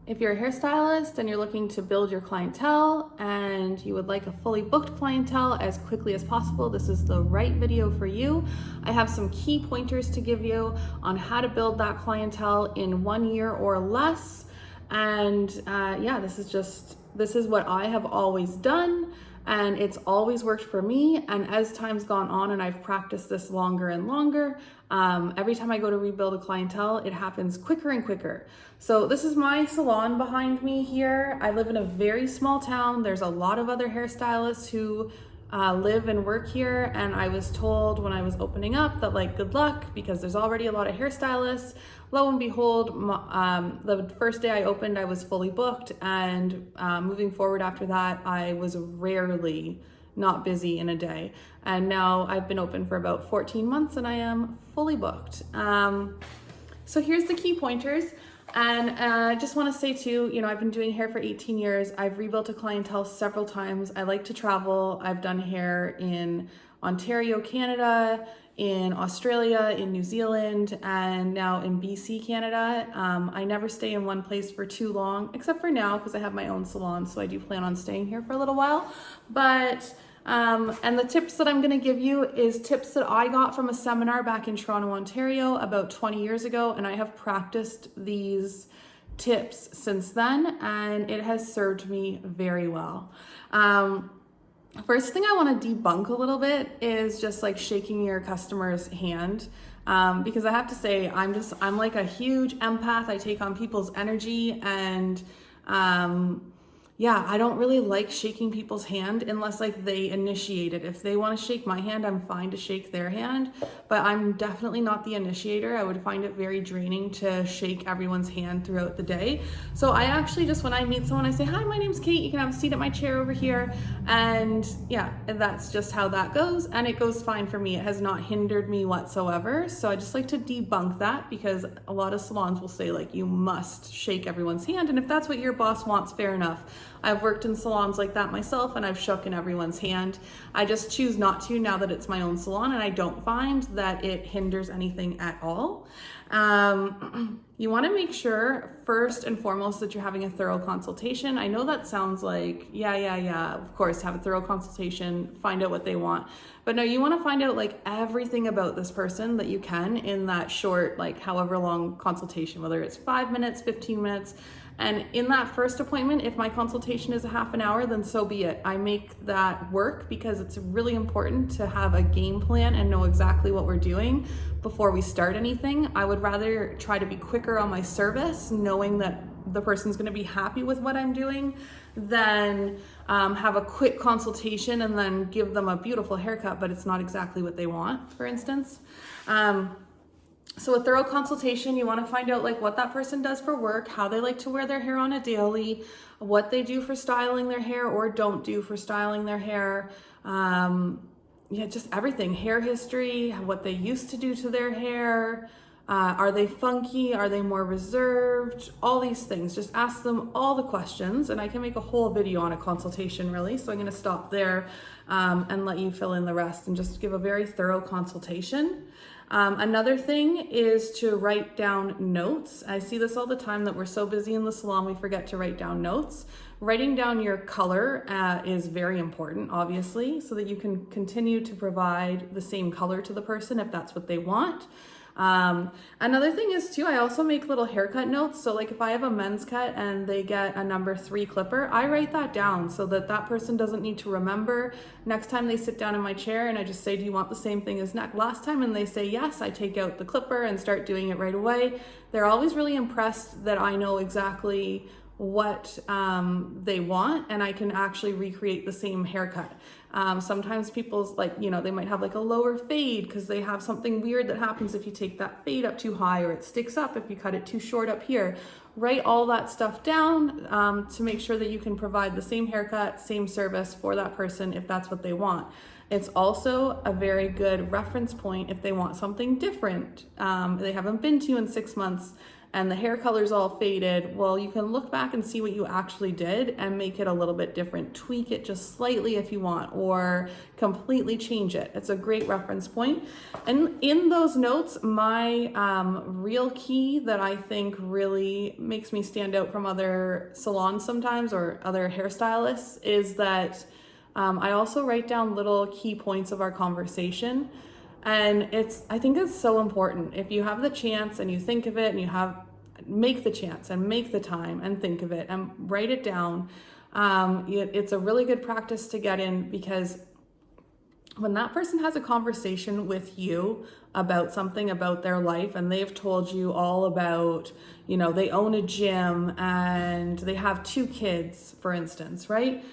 If you're a hairstylist and you're looking to build your clientele and you would like a fully booked clientele as quickly as possible, this is the right video for you. I have some key pointers to give you on how to build that clientele in 1 year or less. And yeah, this is what I have always done, and it's always worked for me. And as time's gone on and I've practiced this longer and longer, every time I go to rebuild a clientele, it happens quicker and quicker. So this is my salon behind me here. I live in a very small town. There's a lot of other hairstylists who live and work here, and I was told when I was opening up that, like, good luck, because there's already a lot of hairstylists. Lo and behold, the first day I opened, I was fully booked, and moving forward after that, I was rarely not busy in a day. And now I've been open for about 14 months and I am fully booked. So here's the key pointers. And I just want to say too, I've been doing hair for 18 years. I've rebuilt a clientele several times. I like to travel. I've done hair in Ontario, Canada, in Australia, in New Zealand, and now in BC, Canada. I never stay in one place for too long, except for now because I have my own salon, so I do plan on staying here for a little while. But and the tips that I'm going to give you is tips that I got from a seminar back in Toronto, Ontario about 20 years ago, and I have practiced these tips since then, and it has served me very well. First thing I want to debunk a little bit is just like shaking your customer's hand, because I have to say I'm like a huge empath. I take on people's energy, and yeah, I don't really like shaking people's hand unless like they initiate it. If they want to shake my hand, I'm fine to shake their hand, but I'm definitely not the initiator. I would find it very draining to shake everyone's hand throughout the day. So I actually just, when I meet someone, I say, hi, my name's Kate. You can have a seat at my chair over here. And yeah, that's just how that goes. And it goes fine for me. It has not hindered me whatsoever. So I just like to debunk that, because a lot of salons will say like, you must shake everyone's hand. And if that's what your boss wants, fair enough. I've worked in salons like that myself, and I've shook in everyone's hand. I just choose not to now that it's my own salon, and I don't find that it hinders anything at all. You want to make sure first and foremost that you're having a thorough consultation. I know that sounds like, yeah, of course, have a thorough consultation, find out what they want. But no, you want to find out like everything about this person that you can in that short, like however long consultation, whether it's 5 minutes, 15 minutes. And in that first appointment, if my consultation is a half an hour, then so be it. I make that work because it's really important to have a game plan and know exactly what we're doing before we start anything. I would rather try to be quicker on my service, knowing that the person's going to be happy with what I'm doing, than have a quick consultation and then give them a beautiful haircut, but it's not exactly what they want, for instance. So a thorough consultation, you want to find out like what that person does for work, how they like to wear their hair on a daily, what they do for styling their hair or don't do for styling their hair. Yeah, just everything. Hair history, what they used to do to their hair. Are they funky? Are they more reserved? All these things. Just ask them all the questions, and I can make a whole video on a consultation really. So I'm going to stop there and let you fill in the rest and just give a very thorough consultation. Another thing is to write down notes. I see this all the time that we're so busy in the salon we forget to write down notes. Writing down your color is very important, obviously, so that you can continue to provide the same color to the person if that's what they want. Another thing is too, I also make little haircut notes. So like if I have a men's cut and they get a number 3 clipper, I write that down so that that person doesn't need to remember. Next time they sit down in my chair and I just say, do you want the same thing as last time? And they say yes, I take out the clipper and start doing it right away. They're always really impressed that I know exactly what they want, and I can actually recreate the same haircut. Sometimes people's they might have like a lower fade because they have something weird that happens if you take that fade up too high, or it sticks up if you cut it too short up here. Write all that stuff down to make sure that you can provide the same haircut, same service for that person if that's what they want. It's also a very good reference point if they want something different. They haven't been to you in 6 months and the hair color's all faded, well, you can look back and see what you actually did and make it a little bit different. Tweak it just slightly if you want, or completely change it. It's a great reference point. And in those notes, my real key that I think really makes me stand out from other salons sometimes, or other hairstylists, is that I also write down little key points of our conversation. And I think it's so important. If you have the chance and you think of it, and make the chance and make the time and think of it and write it down. It's a really good practice to get in, because when that person has a conversation with you about something about their life, and they've told you all about, they own a gym and they have 2 kids, for instance, right?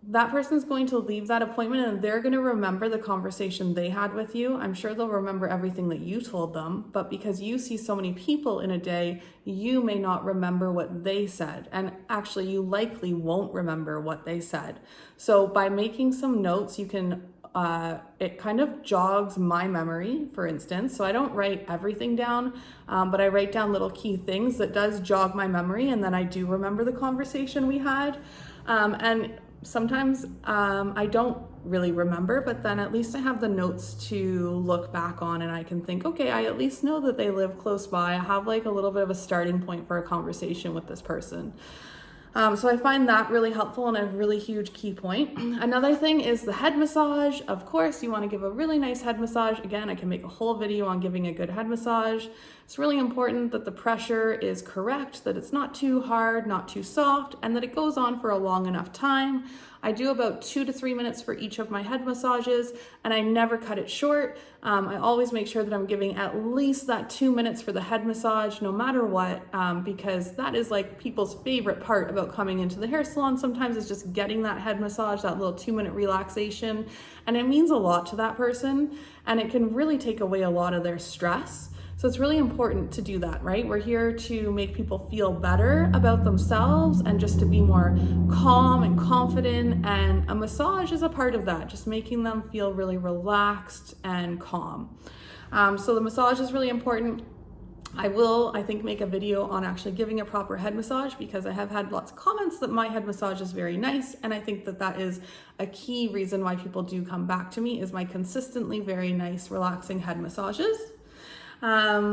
That person's going to leave that appointment and they're going to remember the conversation they had with you. I'm sure they'll remember everything that you told them, but because you see so many people in a day, you may not remember what they said. And actually, you likely won't remember what they said. So by making some notes, you can, it kind of jogs my memory, for instance. So I don't write everything down, but I write down little key things that does jog my memory. And then I do remember the conversation we had. And sometimes I don't really remember, but then at least I have the notes to look back on, and I can think, okay, I at least know that they live close by. I have like a little bit of a starting point for a conversation with this person. So I find that really helpful and a really huge key point. Another thing is the head massage. Of course, you want to give a really nice head massage. Again, I can make a whole video on giving a good head massage. It's really important that the pressure is correct, that it's not too hard, not too soft, and that it goes on for a long enough time. I do about 2 to 3 minutes for each of my head massages, and I never cut it short. I always make sure that I'm giving at least that 2 minutes for the head massage, no matter what, because that is like people's favorite part about coming into the hair salon. Sometimes it's just getting that head massage, that little 2-minute relaxation, and it means a lot to that person, and it can really take away a lot of their stress. So it's really important to do that, right? We're here to make people feel better about themselves and just to be more calm and confident. And a massage is a part of that, just making them feel really relaxed and calm. So the massage is really important. I will, I think, make a video on actually giving a proper head massage, because I have had lots of comments that my head massage is very nice. And I think that that is a key reason why people do come back to me, is my consistently very nice, relaxing head massages. The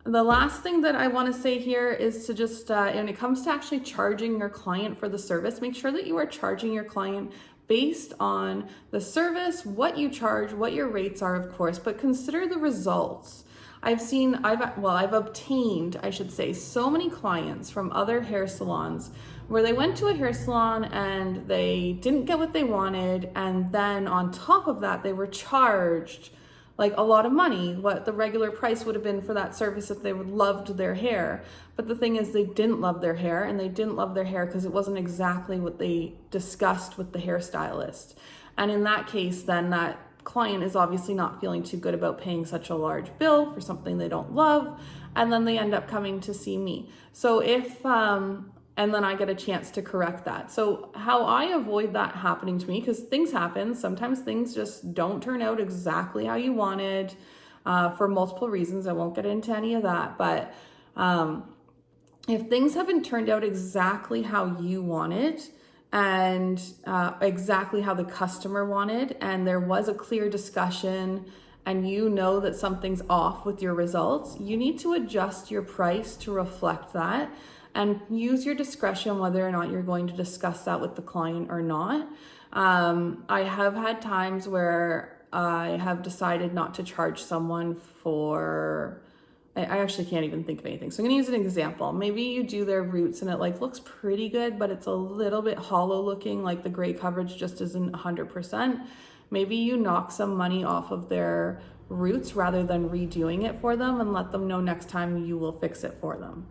last thing that I want to say here is to just, when it comes to actually charging your client for the service, make sure that you are charging your client based on the service, what you charge, what your rates are, of course, but consider the results. I've obtained, I should say, so many clients from other hair salons where they went to a hair salon and they didn't get what they wanted, and then on top of that, they were charged like a lot of money, what the regular price would have been for that service if they would loved their hair. But the thing is, they didn't love their hair, and they didn't love their hair because it wasn't exactly what they discussed with the hairstylist. And in that case, then that client is obviously not feeling too good about paying such a large bill for something they don't love, and then they end up coming to see me. So and then I get a chance to correct that. So how I avoid that happening to me, because things happen, sometimes things just don't turn out exactly how you wanted, for multiple reasons. I won't get into any of that, but if things haven't turned out exactly how you wanted, and exactly how the customer wanted, and there was a clear discussion, and you know that something's off with your results, you need to adjust your price to reflect that, and use your discretion whether or not you're going to discuss that with the client or not. I have had times where I have decided not to charge someone for, I actually can't even think of anything. So I'm gonna use an example. Maybe you do their roots and it like looks pretty good, but it's a little bit hollow looking, like the gray coverage just isn't 100%. Maybe you knock some money off of their roots rather than redoing it for them, and let them know next time you will fix it for them.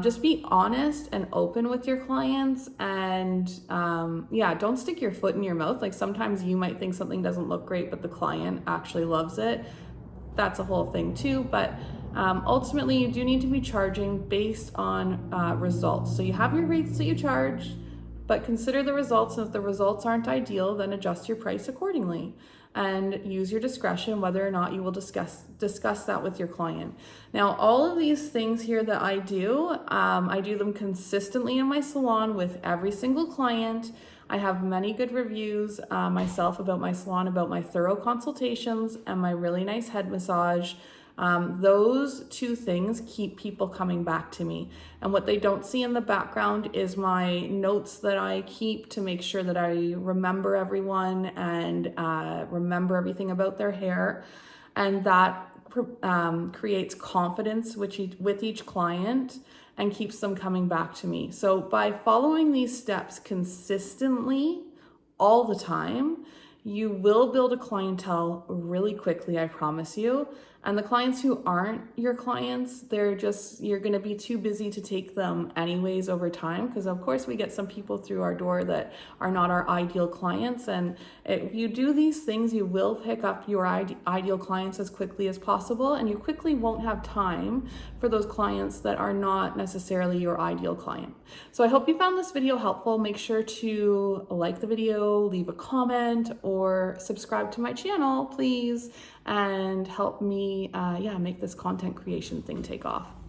Just be honest and open with your clients, and don't stick your foot in your mouth. Like sometimes you might think something doesn't look great, but the client actually loves it. That's a whole thing too, but ultimately you do need to be charging based on results. So you have your rates that you charge, but consider the results, and if the results aren't ideal, then adjust your price accordingly. and use your discretion whether or not you will discuss that with your client. Now, all of these things here that I do them consistently in my salon with every single client. I have many good reviews myself about my salon, about my thorough consultations and my really nice head massage. Those two things keep people coming back to me. And what they don't see in the background is my notes that I keep to make sure that I remember everyone and remember everything about their hair. And that creates confidence with each client and keeps them coming back to me. So by following these steps consistently all the time, you will build a clientele really quickly, I promise you. And the clients who aren't your clients, you're gonna be too busy to take them anyways over time, because of course we get some people through our door that are not our ideal clients. And if you do these things, you will pick up your ideal clients as quickly as possible, and you quickly won't have time for those clients that are not necessarily your ideal client. So I hope you found this video helpful. Make sure to like the video, leave a comment, or subscribe to my channel, please, and help me make this content creation thing take off.